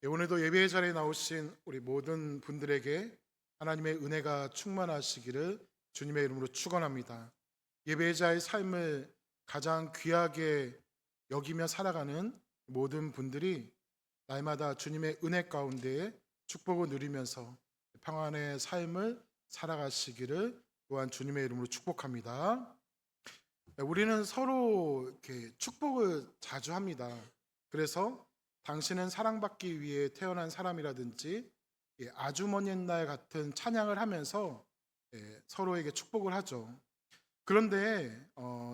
오늘도 예배의 자리에 나오신 우리 모든 분들에게 하나님의 은혜가 충만하시기를 주님의 이름으로 축원합니다. 예배의 자의 삶을 가장 귀하게 여기며 살아가는 모든 분들이 날마다 주님의 은혜 가운데에 축복을 누리면서 평안의 삶을 살아가시기를 또한 주님의 이름으로 축복합니다. 우리는 서로 이렇게 축복을 자주 합니다. 그래서 당신은 사랑받기 위해 태어난 사람이라든지 아주 먼 옛날 같은 찬양을 하면서 서로에게 축복을 하죠. 그런데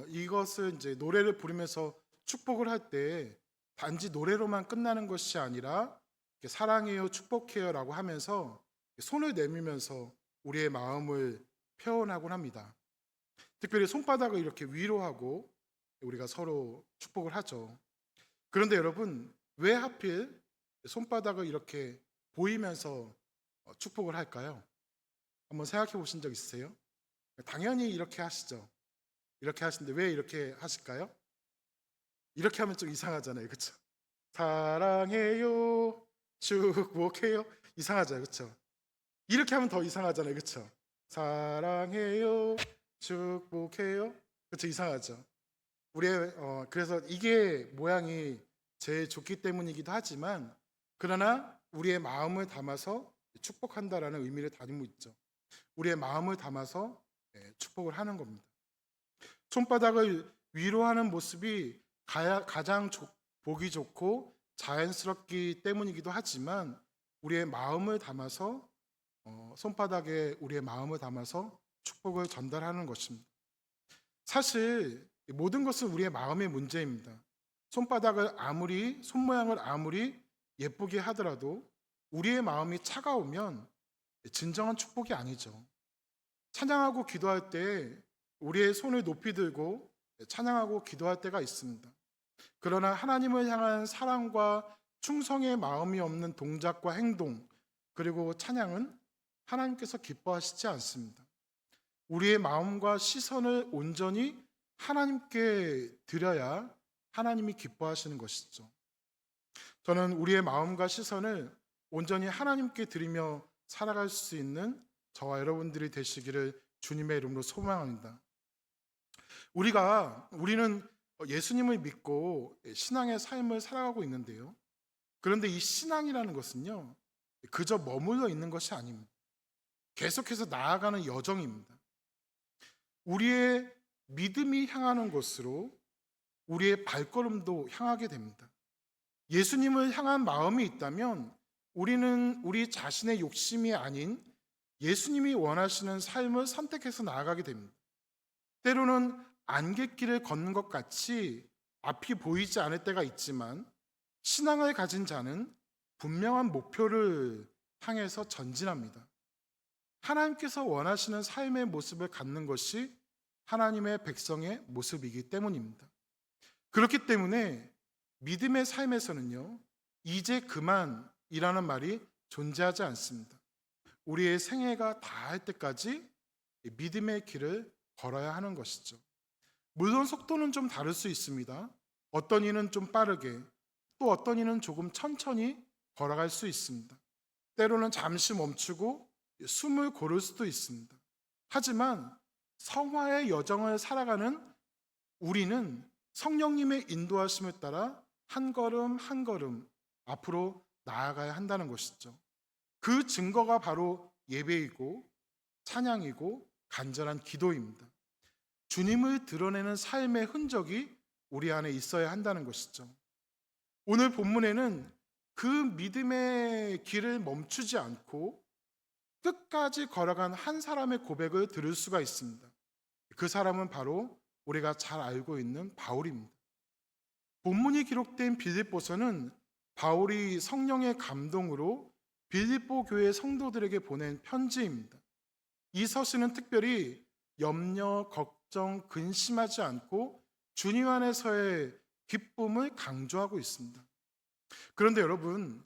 이것을 이제 노래를 부르면서 축복을 할 때 단지 노래로만 끝나는 것이 아니라 사랑해요, 축복해요라고 하면서 손을 내밀면서 우리의 마음을 표현하곤 합니다. 특별히 손바닥을 이렇게 위로하고 우리가 서로 축복을 하죠. 그런데 여러분, 왜 하필 손바닥을 이렇게 보이면서 축복을 할까요? 한번 생각해 보신 적 있으세요? 당연히 이렇게 하시죠. 이렇게 하시는데 왜 이렇게 하실까요? 이렇게 하면 좀 이상하잖아요. 그렇죠? 사랑해요, 축복해요. 이상하잖아요. 그렇죠? 이렇게 하면 더 이상하잖아요. 그렇죠? 사랑해요, 축복해요. 그렇죠? 이상하죠. 그래서 이게 모양이 제일 좋기 때문이기도 하지만, 그러나 우리의 마음을 담아서 축복한다라는 의미를 다니고 있죠. 우리의 마음을 담아서 축복을 하는 겁니다. 손바닥을 위로하는 모습이 가장 보기 좋고 자연스럽기 때문이기도 하지만, 우리의 마음을 담아서 손바닥에 우리의 마음을 담아서 축복을 전달하는 것입니다. 사실 모든 것은 우리의 마음의 문제입니다. 손 모양을 아무리 예쁘게 하더라도 우리의 마음이 차가우면 진정한 축복이 아니죠. 찬양하고 기도할 때 우리의 손을 높이 들고 찬양하고 기도할 때가 있습니다. 그러나 하나님을 향한 사랑과 충성의 마음이 없는 동작과 행동, 그리고 찬양은 하나님께서 기뻐하시지 않습니다. 우리의 마음과 시선을 온전히 하나님께 드려야 하나님이 기뻐하시는 것이죠. 저는 우리의 마음과 시선을 온전히 하나님께 드리며 살아갈 수 있는 저와 여러분들이 되시기를 주님의 이름으로 소망합니다. 우리는 예수님을 믿고 신앙의 삶을 살아가고 있는데요. 그런데 이 신앙이라는 것은요, 그저 머물러 있는 것이 아닙니다. 계속해서 나아가는 여정입니다. 우리의 믿음이 향하는 곳으로 우리의 발걸음도 향하게 됩니다. 예수님을 향한 마음이 있다면 우리는 우리 자신의 욕심이 아닌 예수님이 원하시는 삶을 선택해서 나아가게 됩니다. 때로는 안갯길을 걷는 것 같이 앞이 보이지 않을 때가 있지만, 신앙을 가진 자는 분명한 목표를 향해서 전진합니다. 하나님께서 원하시는 삶의 모습을 갖는 것이 하나님의 백성의 모습이기 때문입니다. 그렇기 때문에 믿음의 삶에서는요, 이제 그만이라는 말이 존재하지 않습니다. 우리의 생애가 다할 때까지 믿음의 길을 걸어야 하는 것이죠. 물론 속도는 좀 다를 수 있습니다. 어떤 이는 좀 빠르게, 또 어떤 이는 조금 천천히 걸어갈 수 있습니다. 때로는 잠시 멈추고 숨을 고를 수도 있습니다. 하지만 성화의 여정을 살아가는 우리는 성령님의 인도하심을 따라 한 걸음 한 걸음 앞으로 나아가야 한다는 것이죠. 그 증거가 바로 예배이고 찬양이고 간절한 기도입니다. 주님을 드러내는 삶의 흔적이 우리 안에 있어야 한다는 것이죠. 오늘 본문에는 그 믿음의 길을 멈추지 않고 끝까지 걸어간 한 사람의 고백을 들을 수가 있습니다. 그 사람은 바로 우리가 잘 알고 있는 바울입니다. 본문이 기록된 빌립보서는 바울이 성령의 감동으로 빌립보 교회 성도들에게 보낸 편지입니다. 이 서신은 특별히 염려, 걱정, 근심하지 않고 주님 안에서의 기쁨을 강조하고 있습니다. 그런데 여러분,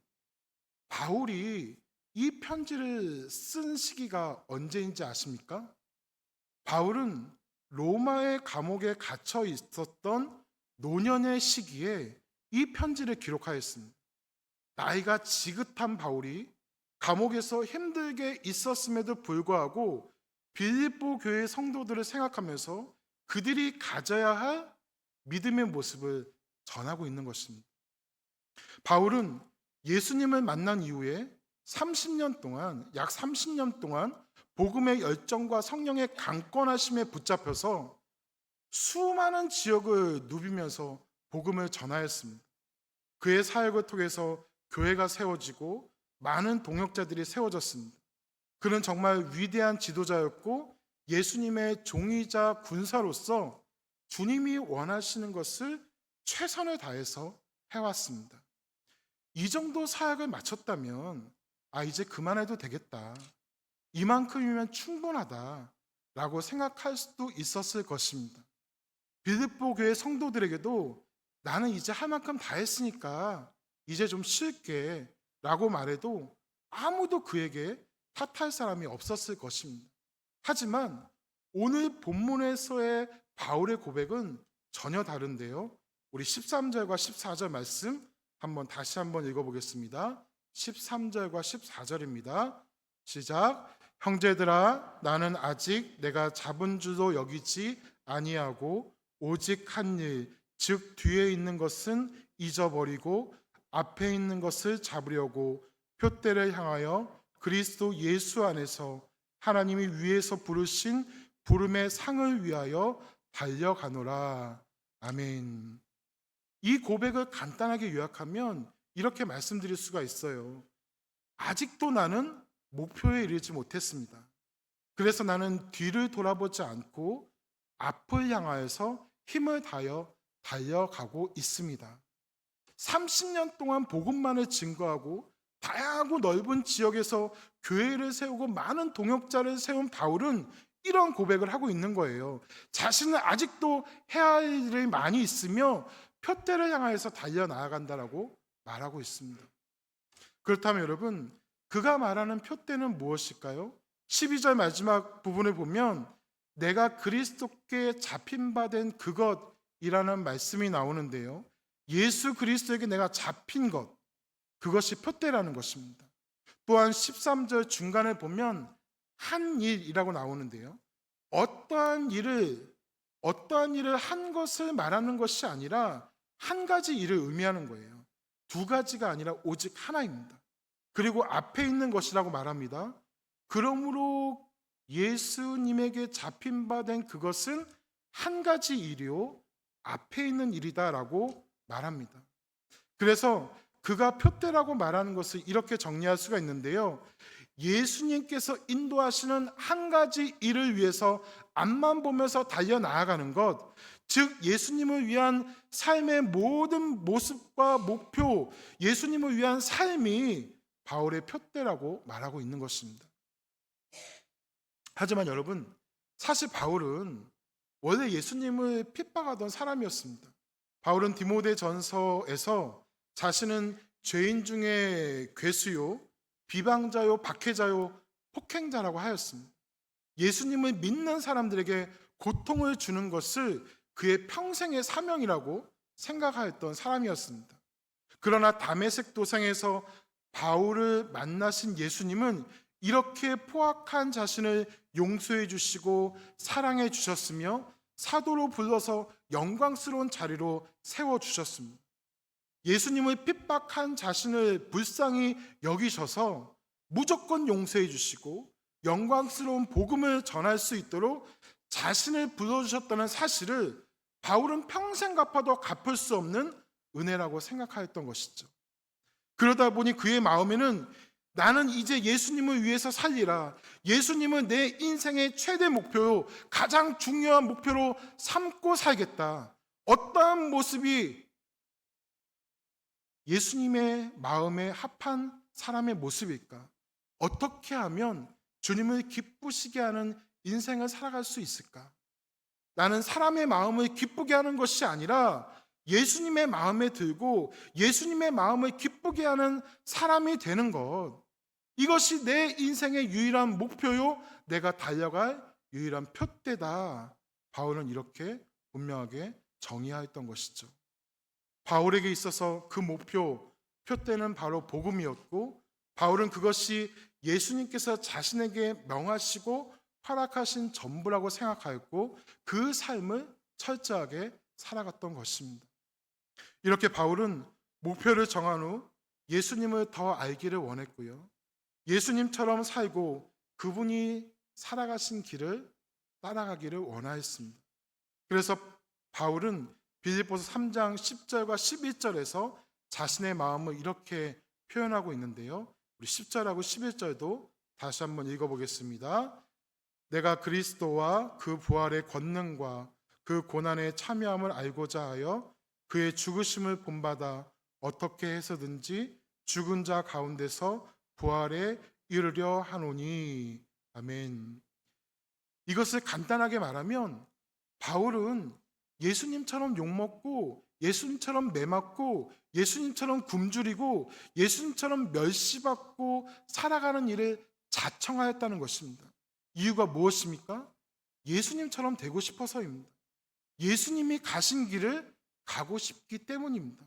바울이 이 편지를 쓴 시기가 언제인지 아십니까? 바울은 로마의 감옥에 갇혀 있었던 노년의 시기에 이 편지를 기록하였습니다. 나이가 지긋한 바울이 감옥에서 힘들게 있었음에도 불구하고 빌립보 교회 성도들을 생각하면서 그들이 가져야 할 믿음의 모습을 전하고 있는 것입니다. 바울은 예수님을 만난 이후에 30년 동안, 약 30년 동안 복음의 열정과 성령의 강권하심에 붙잡혀서 수많은 지역을 누비면서 복음을 전하였습니다. 그의 사역을 통해서 교회가 세워지고 많은 동역자들이 세워졌습니다. 그는 정말 위대한 지도자였고 예수님의 종이자 군사로서 주님이 원하시는 것을 최선을 다해서 해왔습니다. 이 정도 사역을 마쳤다면 이제 그만해도 되겠다, 이만큼이면 충분하다라고 생각할 수도 있었을 것입니다. 빌립보 교회 성도들에게도 나는 이제 할 만큼 다 했으니까 이제 좀 쉴게 라고 말해도 아무도 그에게 탓할 사람이 없었을 것입니다. 하지만 오늘 본문에서의 바울의 고백은 전혀 다른데요. 우리 13절과 14절 말씀 다시 한번 읽어보겠습니다. 13절과 14절입니다. 시작. 형제들아, 나는 아직 내가 잡은 줄로 여기지 아니하고 오직 한 일, 즉 뒤에 있는 것은 잊어버리고 앞에 있는 것을 잡으려고 표대를 향하여 그리스도 예수 안에서 하나님이 위에서 부르신 부름의 상을 위하여 달려가노라. 아멘. 이 고백을 간단하게 요약하면 이렇게 말씀드릴 수가 있어요. 아직도 나는 목표에 이르지 못했습니다. 그래서 나는 뒤를 돌아보지 않고 앞을 향하여서 힘을 다하여 달려가고 있습니다. 30년 동안 복음만을 증거하고 다양하고 넓은 지역에서 교회를 세우고 많은 동역자를 세운 바울은 이런 고백을 하고 있는 거예요. 자신은 아직도 해야 할 일이 많이 있으며 표대를 향하여서 달려나아간다라고 말하고 있습니다. 그렇다면 여러분, 그가 말하는 표대는 무엇일까요? 12절 마지막 부분을 보면 내가 그리스도께 잡힌 바 된 그것이라는 말씀이 나오는데요. 예수 그리스도에게 내가 잡힌 것, 그것이 표대라는 것입니다. 또한 13절 중간에 보면 한 일이라고 나오는데요. 어떠한 일을 한 것을 말하는 것이 아니라 한 가지 일을 의미하는 거예요. 두 가지가 아니라 오직 하나입니다. 그리고 앞에 있는 것이라고 말합니다. 그러므로 예수님에게 잡힌 바 된 그것은 한 가지 일이요 앞에 있는 일이다라고 말합니다. 그래서 그가 표대라고 말하는 것을 이렇게 정리할 수가 있는데요. 예수님께서 인도하시는 한 가지 일을 위해서 앞만 보면서 달려나아가는 것, 즉 예수님을 위한 삶의 모든 모습과 목표, 예수님을 위한 삶이 바울의 표대라고 말하고 있는 것입니다. 하지만 여러분, 사실 바울은 원래 예수님을 핍박하던 사람이었습니다. 바울은 디모데전서에서 자신은 죄인 중에 괴수요, 비방자요, 박해자요, 폭행자라고 하였습니다. 예수님을 믿는 사람들에게 고통을 주는 것을 그의 평생의 사명이라고 생각하였던 사람이었습니다. 그러나 다메섹 도상에서 바울을 만나신 예수님은 이렇게 포악한 자신을 용서해 주시고 사랑해 주셨으며 사도로 불러서 영광스러운 자리로 세워주셨습니다. 예수님을 핍박한 자신을 불쌍히 여기셔서 무조건 용서해 주시고 영광스러운 복음을 전할 수 있도록 자신을 불러주셨다는 사실을 바울은 평생 갚아도 갚을 수 없는 은혜라고 생각하였던 것이죠. 그러다 보니 그의 마음에는 나는 이제 예수님을 위해서 살리라, 예수님은 내 인생의 최대 목표요, 가장 중요한 목표로 삼고 살겠다. 어떠한 모습이 예수님의 마음에 합한 사람의 모습일까? 어떻게 하면 주님을 기쁘시게 하는 인생을 살아갈 수 있을까? 나는 사람의 마음을 기쁘게 하는 것이 아니라 예수님의 마음에 들고 예수님의 마음을 기쁘게 하는 사람이 되는 것, 이것이 내 인생의 유일한 목표요, 내가 달려갈 유일한 표대다. 바울은 이렇게 분명하게 정의하였던 것이죠. 바울에게 있어서 그 목표, 표대는 바로 복음이었고, 바울은 그것이 예수님께서 자신에게 명하시고 허락하신 전부라고 생각하였고, 그 삶을 철저하게 살아갔던 것입니다. 이렇게 바울은 목표를 정한 후 예수님을 더 알기를 원했고요, 예수님처럼 살고 그분이 살아가신 길을 따라가기를 원하였습니다. 그래서 바울은 빌립보서 3장 10절과 11절에서 자신의 마음을 이렇게 표현하고 있는데요, 우리 10절하고 11절도 다시 한번 읽어보겠습니다. 내가 그리스도와 그 부활의 권능과 그 고난에 참여함을 알고자 하여 그의 죽으심을 본받아 어떻게 해서든지 죽은 자 가운데서 부활에 이르려 하노니. 아멘. 이것을 간단하게 말하면 바울은 예수님처럼 욕먹고 예수님처럼 매맞고 예수님처럼 굶주리고 예수님처럼 멸시받고 살아가는 일을 자청하였다는 것입니다. 이유가 무엇입니까? 예수님처럼 되고 싶어서입니다. 예수님이 가신 길을 가고 싶기 때문입니다.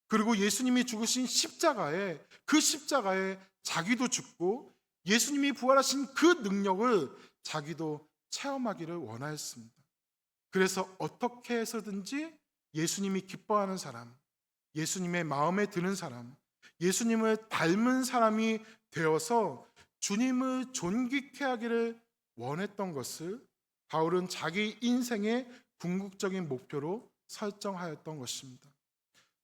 그리고 예수님이 죽으신 십자가에, 그 십자가에 자기도 죽고 예수님이 부활하신 그 능력을 자기도 체험하기를 원하였습니다. 그래서 어떻게 해서든지 예수님이 기뻐하는 사람, 예수님의 마음에 드는 사람, 예수님을 닮은 사람이 되어서 주님을 존귀케 하기를 원했던 것을 바울은 자기 인생의 궁극적인 목표로 설정하였던 것입니다.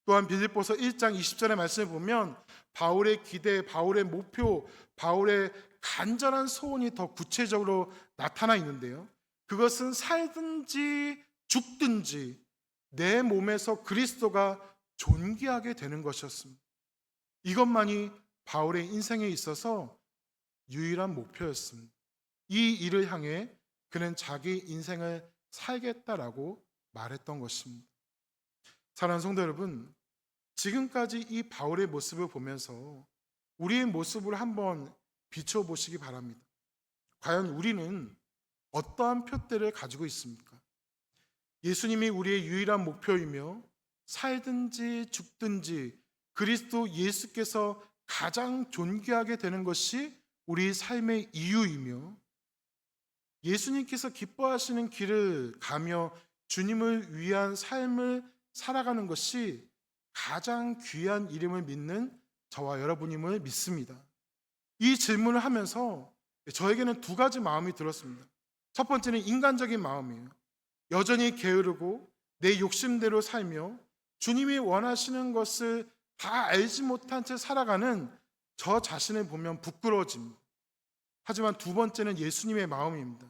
또한 빌립보서 1장 20절의 말씀을 보면 바울의 기대, 바울의 목표, 바울의 간절한 소원이 더 구체적으로 나타나 있는데요, 그것은 살든지 죽든지 내 몸에서 그리스도가 존귀하게 되는 것이었습니다. 이것만이 바울의 인생에 있어서 유일한 목표였습니다. 이 일을 향해 그는 자기 인생을 살겠다라고 말했던 것입니다. 사랑하는 성도 여러분, 지금까지 이 바울의 모습을 보면서 우리의 모습을 한번 비춰보시기 바랍니다. 과연 우리는 어떠한 표대를 가지고 있습니까? 예수님이 우리의 유일한 목표이며 살든지 죽든지 그리스도 예수께서 가장 존귀하게 되는 것이 우리 삶의 이유이며, 예수님께서 기뻐하시는 길을 가며 주님을 위한 삶을 살아가는 것이 가장 귀한 이름을 믿는 저와 여러분임을 믿습니다. 이 질문을 하면서 저에게는 두 가지 마음이 들었습니다. 첫 번째는 인간적인 마음이에요. 여전히 게으르고 내 욕심대로 살며 주님이 원하시는 것을 다 알지 못한 채 살아가는 저 자신을 보면 부끄러워집니다. 하지만 두 번째는 예수님의 마음입니다.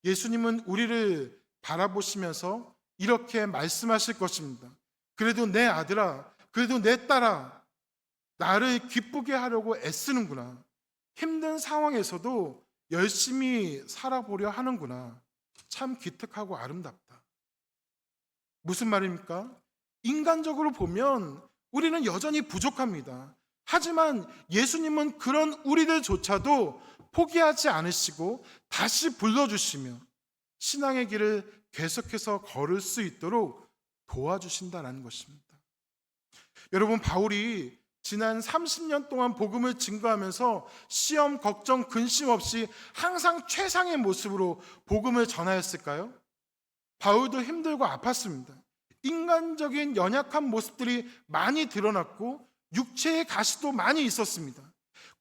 예수님은 우리를 바라보시면서 이렇게 말씀하실 것입니다. 그래도 내 아들아, 그래도 내 딸아, 나를 기쁘게 하려고 애쓰는구나. 힘든 상황에서도 열심히 살아보려 하는구나. 참 기특하고 아름답다. 무슨 말입니까? 인간적으로 보면 우리는 여전히 부족합니다. 하지만 예수님은 그런 우리들조차도 포기하지 않으시고 다시 불러주시며 신앙의 길을 계속해서 걸을 수 있도록 도와주신다는 것입니다. 여러분, 바울이 지난 30년 동안 복음을 증거하면서 시험, 걱정, 근심 없이 항상 최상의 모습으로 복음을 전하였을까요? 바울도 힘들고 아팠습니다. 인간적인 연약한 모습들이 많이 드러났고 육체의 가시도 많이 있었습니다.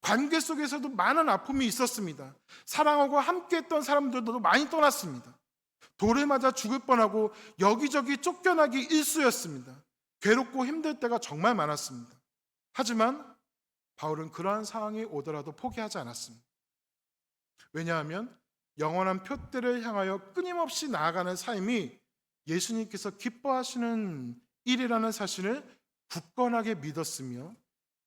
관계 속에서도 많은 아픔이 있었습니다. 사랑하고 함께했던 사람들도 많이 떠났습니다. 돌을 맞아 죽을 뻔하고 여기저기 쫓겨나기 일쑤였습니다. 괴롭고 힘들 때가 정말 많았습니다. 하지만 바울은 그러한 상황이 오더라도 포기하지 않았습니다. 왜냐하면 영원한 표대를 향하여 끊임없이 나아가는 삶이 예수님께서 기뻐하시는 일이라는 사실을 굳건하게 믿었으며,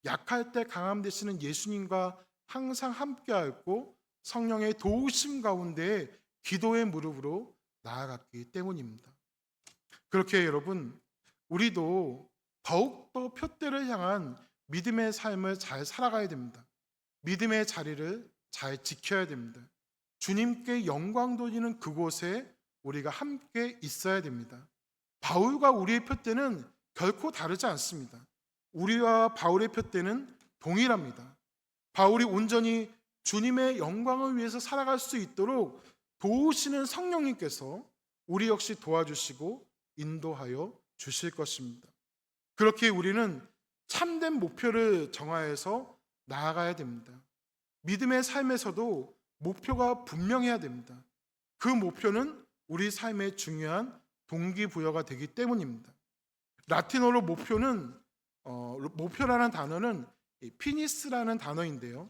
약할 때 강함 되시는 예수님과 항상 함께하였고 성령의 도우심 가운데 기도의 무릎으로 나아갔기 때문입니다. 그렇게 여러분, 우리도 더욱더 표대를 향한 믿음의 삶을 잘 살아가야 됩니다. 믿음의 자리를 잘 지켜야 됩니다. 주님께 영광 돌리는 그곳에 우리가 함께 있어야 됩니다. 바울과 우리의 표대는 결코 다르지 않습니다. 우리와 바울의 표대는 동일합니다. 바울이 온전히 주님의 영광을 위해서 살아갈 수 있도록 도우시는 성령님께서 우리 역시 도와주시고 인도하여 주실 것입니다. 그렇게 우리는 참된 목표를 정하여서 나아가야 됩니다. 믿음의 삶에서도 목표가 분명해야 됩니다. 그 목표는 우리 삶의 중요한 동기부여가 되기 때문입니다. 라틴어로 목표라는 단어는 피니스라는 단어인데요.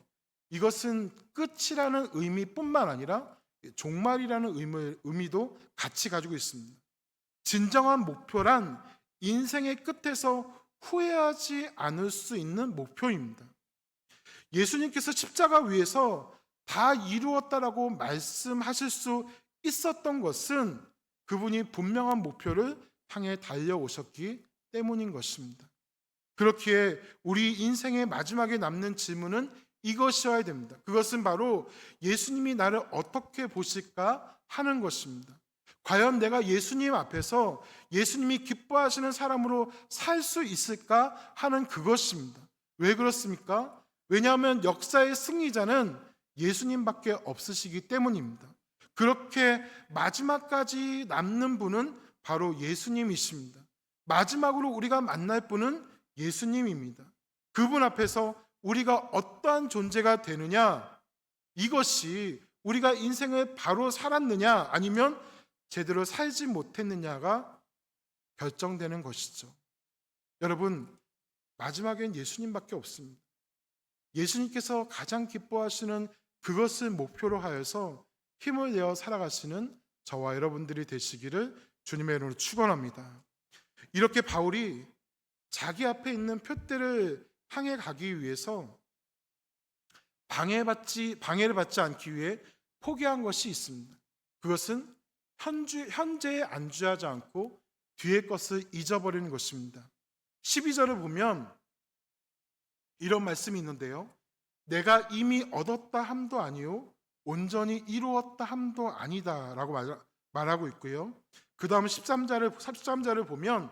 이것은 끝이라는 의미뿐만 아니라 종말이라는 의미도 같이 가지고 있습니다. 진정한 목표란 인생의 끝에서 후회하지 않을 수 있는 목표입니다. 예수님께서 십자가 위에서 다 이루었다라고 말씀하실 수 있었던 것은 그분이 분명한 목표를 향해 달려오셨기 때문인 것입니다. 그렇기에 우리 인생의 마지막에 남는 질문은 이것이어야 됩니다. 그것은 바로 예수님이 나를 어떻게 보실까 하는 것입니다. 과연 내가 예수님 앞에서 예수님이 기뻐하시는 사람으로 살 수 있을까 하는 그것입니다. 왜 그렇습니까? 왜냐하면 역사의 승리자는 예수님밖에 없으시기 때문입니다. 그렇게 마지막까지 남는 분은 바로 예수님이십니다. 마지막으로 우리가 만날 분은 예수님입니다. 그분 앞에서 우리가 어떠한 존재가 되느냐, 이것이 우리가 인생을 바로 살았느냐 아니면 제대로 살지 못했느냐가 결정되는 것이죠. 여러분, 마지막엔 예수님밖에 없습니다. 예수님께서 가장 기뻐하시는 그것을 목표로 하여서 힘을 내어 살아가시는 저와 여러분들이 되시기를 주님의 이름으로 축원합니다. 이렇게 바울이 자기 앞에 있는 표대를 향해 가기 위해서 방해를 받지 않기 위해 포기한 것이 있습니다. 그것은 현재에 안주하지 않고 뒤의 것을 잊어버리는 것입니다. 12절을 보면 이런 말씀이 있는데요. 내가 이미 얻었다 함도 아니요 온전히 이루었다 함도 아니다 라고 말하고 있고요. 그 다음 13절을 보면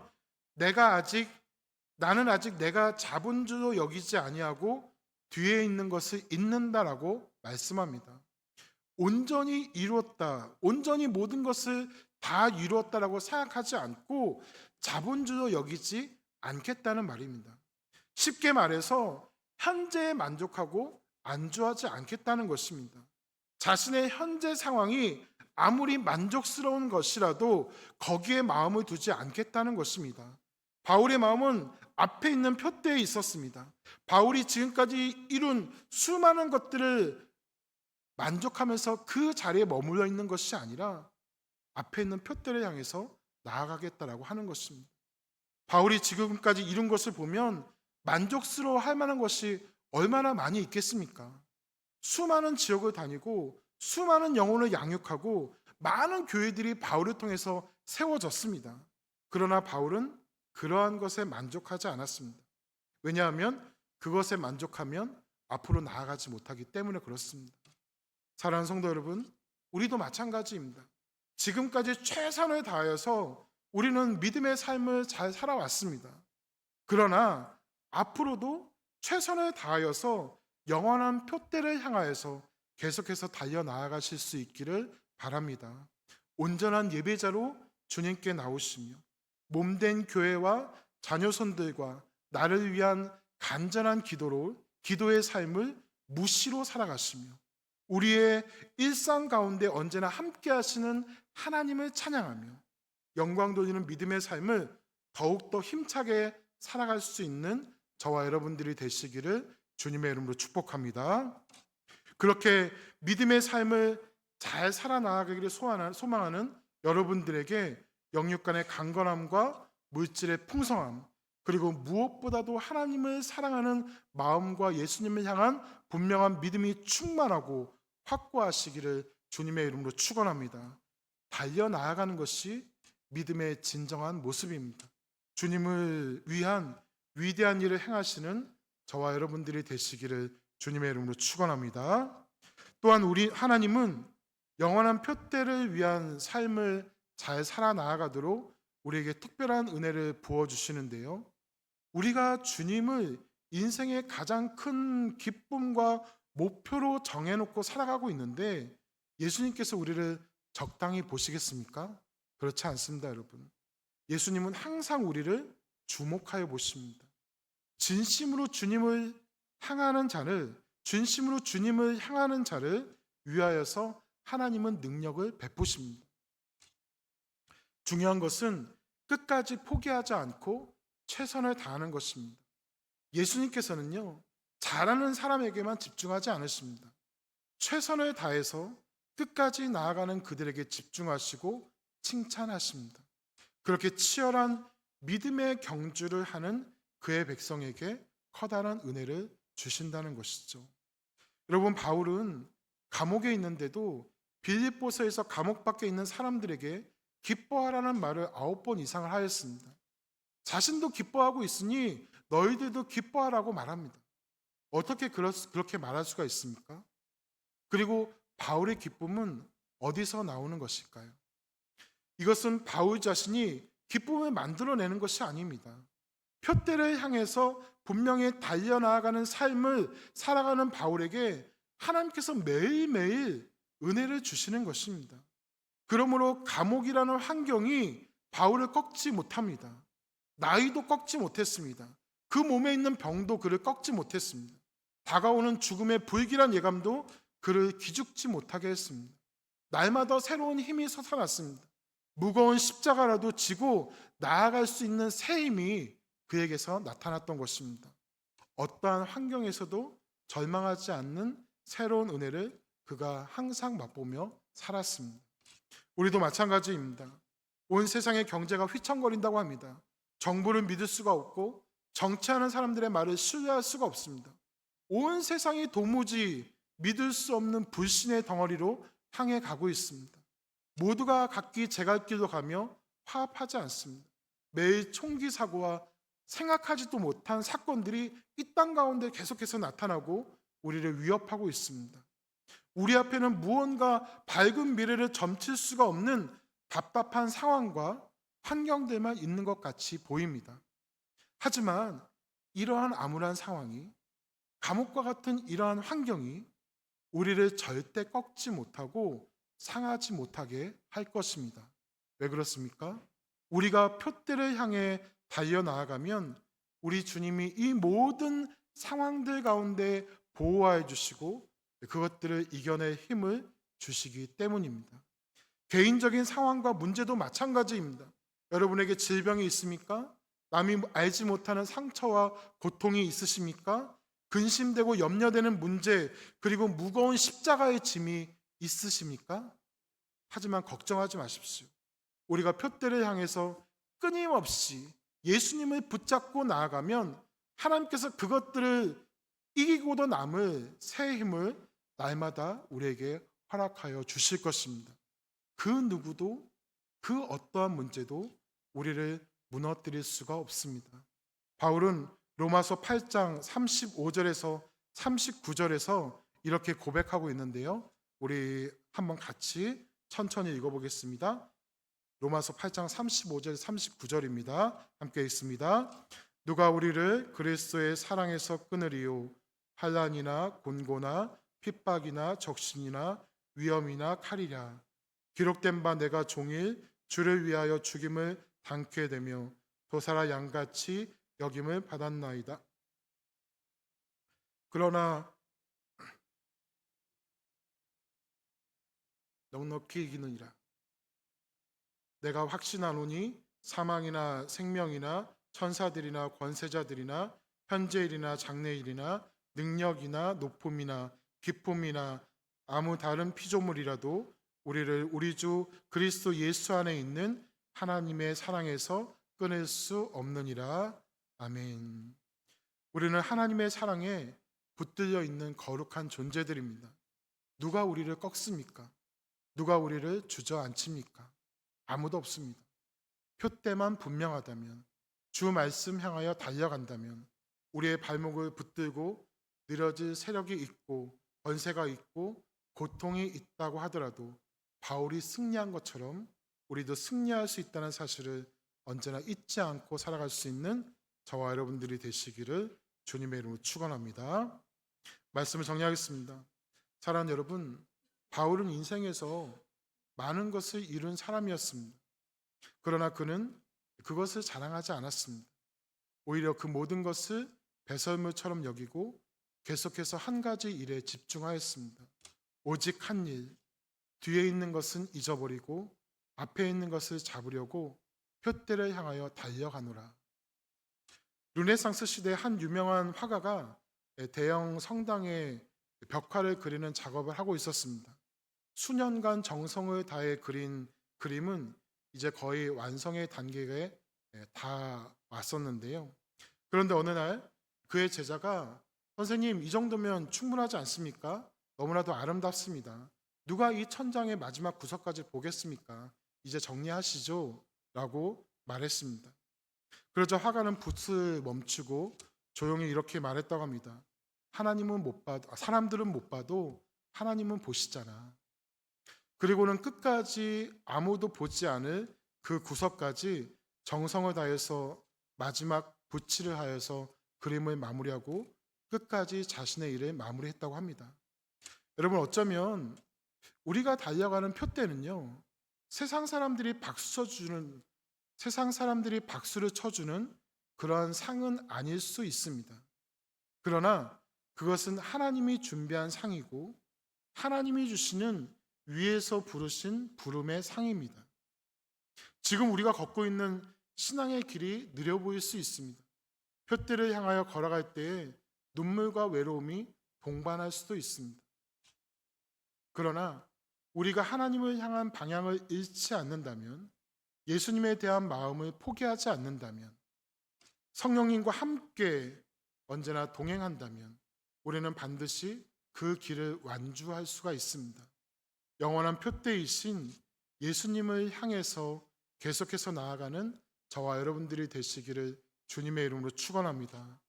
나는 아직 내가 잡은 줄로 여기지 아니하고 뒤에 있는 것을 잊는다라고 말씀합니다. 온전히 이루었다, 온전히 모든 것을 다 이루었다라고 생각하지 않고 잡은 줄로 여기지 않겠다는 말입니다. 쉽게 말해서 현재에 만족하고 안주하지 않겠다는 것입니다. 자신의 현재 상황이 아무리 만족스러운 것이라도 거기에 마음을 두지 않겠다는 것입니다. 바울의 마음은 앞에 있는 표대에 있었습니다. 바울이 지금까지 이룬 수많은 것들을 만족하면서 그 자리에 머물러 있는 것이 아니라 앞에 있는 표대를 향해서 나아가겠다라고 하는 것입니다. 바울이 지금까지 이룬 것을 보면 만족스러워 할 만한 것이 얼마나 많이 있겠습니까? 수많은 지역을 다니고 수많은 영혼을 양육하고 많은 교회들이 바울을 통해서 세워졌습니다. 그러나 바울은 그러한 것에 만족하지 않았습니다. 왜냐하면 그것에 만족하면 앞으로 나아가지 못하기 때문에 그렇습니다. 사랑하는 성도 여러분, 우리도 마찬가지입니다. 지금까지 최선을 다하여서 우리는 믿음의 삶을 잘 살아왔습니다. 그러나 앞으로도 최선을 다하여서 영원한 표대를 향하여서 계속해서 달려나아가실 수 있기를 바랍니다. 온전한 예배자로 주님께 나오시며 몸된 교회와 자녀손들과 나를 위한 간절한 기도의 삶을 무시로 살아가시며 우리의 일상 가운데 언제나 함께 하시는 하나님을 찬양하며 영광 돌리는 믿음의 삶을 더욱더 힘차게 살아갈 수 있는 저와 여러분들이 되시기를 주님의 이름으로 축복합니다. 그렇게 믿음의 삶을 잘 살아나가기를 소망하는 여러분들에게 영육 간의 강건함과 물질의 풍성함, 그리고 무엇보다도 하나님을 사랑하는 마음과 예수님을 향한 분명한 믿음이 충만하고 확고하시기를 주님의 이름으로 축원합니다. 달려나아가는 것이 믿음의 진정한 모습입니다. 주님을 위한 위대한 일을 행하시는 저와 여러분들이 되시기를 주님의 이름으로 축원합니다. 또한 우리 하나님은 영원한 표대를 위한 삶을 잘 살아나가도록 우리에게 특별한 은혜를 부어주시는데요. 우리가 주님을 인생의 가장 큰 기쁨과 목표로 정해놓고 살아가고 있는데 예수님께서 우리를 적당히 보시겠습니까? 그렇지 않습니다, 여러분. 예수님은 항상 우리를 주목하여 보십니다. 진심으로 주님을 향하는 자를, 진심으로 주님을 향하는 자를 위하여서 하나님은 능력을 베푸십니다. 중요한 것은 끝까지 포기하지 않고 최선을 다하는 것입니다. 예수님께서는요, 잘하는 사람에게만 집중하지 않으십니다. 최선을 다해서 끝까지 나아가는 그들에게 집중하시고 칭찬하십니다. 그렇게 치열한 믿음의 경주를 하는 그의 백성에게 커다란 은혜를 주신다는 것이죠. 여러분, 바울은 감옥에 있는데도 빌립보서에서 감옥 밖에 있는 사람들에게 기뻐하라는 말을 9번 이상을 하였습니다. 자신도 기뻐하고 있으니 너희들도 기뻐하라고 말합니다. 어떻게 그렇게 말할 수가 있습니까? 그리고 바울의 기쁨은 어디서 나오는 것일까요? 이것은 바울 자신이 기쁨을 만들어내는 것이 아닙니다. 표대를 향해서 분명히 달려나가는 삶을 살아가는 바울에게 하나님께서 매일매일 은혜를 주시는 것입니다. 그러므로 감옥이라는 환경이 바울을 꺾지 못합니다. 나이도 꺾지 못했습니다. 그 몸에 있는 병도 그를 꺾지 못했습니다. 다가오는 죽음의 불길한 예감도 그를 기죽지 못하게 했습니다. 날마다 새로운 힘이 솟아났습니다. 무거운 십자가라도 지고 나아갈 수 있는 새 힘이 그에게서 나타났던 것입니다. 어떠한 환경에서도 절망하지 않는 새로운 은혜를 그가 항상 맛보며 살았습니다. 우리도 마찬가지입니다. 온 세상의 경제가 휘청거린다고 합니다. 정부를 믿을 수가 없고 정치하는 사람들의 말을 신뢰할 수가 없습니다. 온 세상이 도무지 믿을 수 없는 불신의 덩어리로 향해 가고 있습니다. 모두가 각기 제갈 길로 가며 화합하지 않습니다. 매일 총기 사고와 생각하지도 못한 사건들이 이 땅 가운데 계속해서 나타나고 우리를 위협하고 있습니다. 우리 앞에는 무언가 밝은 미래를 점칠 수가 없는 답답한 상황과 환경들만 있는 것 같이 보입니다. 하지만 이러한 암울한 상황이, 감옥과 같은 이러한 환경이 우리를 절대 꺾지 못하고 상하지 못하게 할 것입니다. 왜 그렇습니까? 우리가 표대를 향해 달려나아가면 우리 주님이 이 모든 상황들 가운데 보호해 주시고 그것들을 이겨낼 힘을 주시기 때문입니다. 개인적인 상황과 문제도 마찬가지입니다. 여러분에게 질병이 있습니까? 남이 알지 못하는 상처와 고통이 있으십니까? 근심되고 염려되는 문제, 그리고 무거운 십자가의 짐이 있으십니까? 하지만 걱정하지 마십시오. 우리가 표대를 향해서 끊임없이 예수님을 붙잡고 나아가면 하나님께서 그것들을 이기고도 남을 새 힘을 날마다 우리에게 허락하여 주실 것입니다. 그 누구도, 그 어떠한 문제도 우리를 무너뜨릴 수가 없습니다. 바울은 로마서 8장 35절에서 39절에서 이렇게 고백하고 있는데요. 우리 한번 같이 천천히 읽어보겠습니다. 로마서 8장 35절 39절입니다. 함께 읽습니다. 누가 우리를 그리스도의 사랑에서 끊으리요? 환난이나 곤고나 핍박이나 적신이나 위험이나 칼이랴. 기록된 바 내가 종일 주를 위하여 죽임을 당케 되며 도사라 양같이 여김을 받았나이다. 그러나 넉넉히 이기느니라. 내가 확신하노니 사망이나 생명이나 천사들이나 권세자들이나 현재일이나 장래일이나 능력이나 높음이나 기쁨이나 아무 다른 피조물이라도 우리를 우리 주 그리스도 예수 안에 있는 하나님의 사랑에서 끊을 수 없느니라. 아멘. 우리는 하나님의 사랑에 붙들려 있는 거룩한 존재들입니다. 누가 우리를 꺾습니까? 누가 우리를 주저앉힙니까? 아무도 없습니다. 표대만 분명하다면, 주 말씀 향하여 달려간다면, 우리의 발목을 붙들고 늘어질 세력이 있고 권세가 있고 고통이 있다고 하더라도 바울이 승리한 것처럼 우리도 승리할 수 있다는 사실을 언제나 잊지 않고 살아갈 수 있는 저와 여러분들이 되시기를 주님의 이름으로 축원합니다. 말씀을 정리하겠습니다. 사랑하는 여러분, 바울은 인생에서 많은 것을 이룬 사람이었습니다. 그러나 그는 그것을 자랑하지 않았습니다. 오히려 그 모든 것을 배설물처럼 여기고 계속해서 한 가지 일에 집중하였습니다. 오직 한 일, 뒤에 있는 것은 잊어버리고 앞에 있는 것을 잡으려고 표대를 향하여 달려가노라. 르네상스 시대 한 유명한 화가가 대형 성당에 벽화를 그리는 작업을 하고 있었습니다. 수년간 정성을 다해 그린 그림은 이제 거의 완성의 단계에 다 왔었는데요. 그런데 어느 날 그의 제자가 선생님, 이 정도면 충분하지 않습니까? 너무나도 아름답습니다. 누가 이 천장의 마지막 구석까지 보겠습니까? 이제 정리하시죠. 라고 말했습니다. 그러자 화가는 붓을 멈추고 조용히 이렇게 말했다고 합니다. 하나님은 못 봐도, 사람들은 못 봐도 하나님은 보시잖아. 그리고는 끝까지 아무도 보지 않을 그 구석까지 정성을 다해서 마지막 붓칠을 하여서 그림을 마무리하고 끝까지 자신의 일을 마무리했다고 합니다. 여러분, 어쩌면 우리가 달려가는 표대는요, 세상 사람들이 박수를 쳐주는 그러한 상은 아닐 수 있습니다. 그러나 그것은 하나님이 준비한 상이고 하나님이 주시는 위에서 부르신 부름의 상입니다. 지금 우리가 걷고 있는 신앙의 길이 느려 보일 수 있습니다. 표대를 향하여 걸어갈 때에 눈물과 외로움이 동반할 수도 있습니다. 그러나 우리가 하나님을 향한 방향을 잃지 않는다면, 예수님에 대한 마음을 포기하지 않는다면, 성령님과 함께 언제나 동행한다면 우리는 반드시 그 길을 완주할 수가 있습니다. 영원한 표대이신 예수님을 향해서 계속해서 나아가는 저와 여러분들이 되시기를 주님의 이름으로 축원합니다.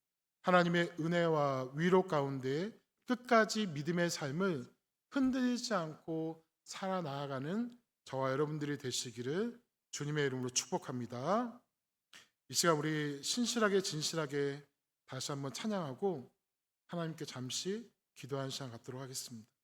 하나님의 은혜와 위로 가운데 끝까지 믿음의 삶을 흔들리지 않고 살아나가는 저와 여러분들이 되시기를 주님의 이름으로 축복합니다. 이 시간 우리 신실하게 진실하게 다시 한번 찬양하고 하나님께 잠시 기도하는 시간 갖도록 하겠습니다.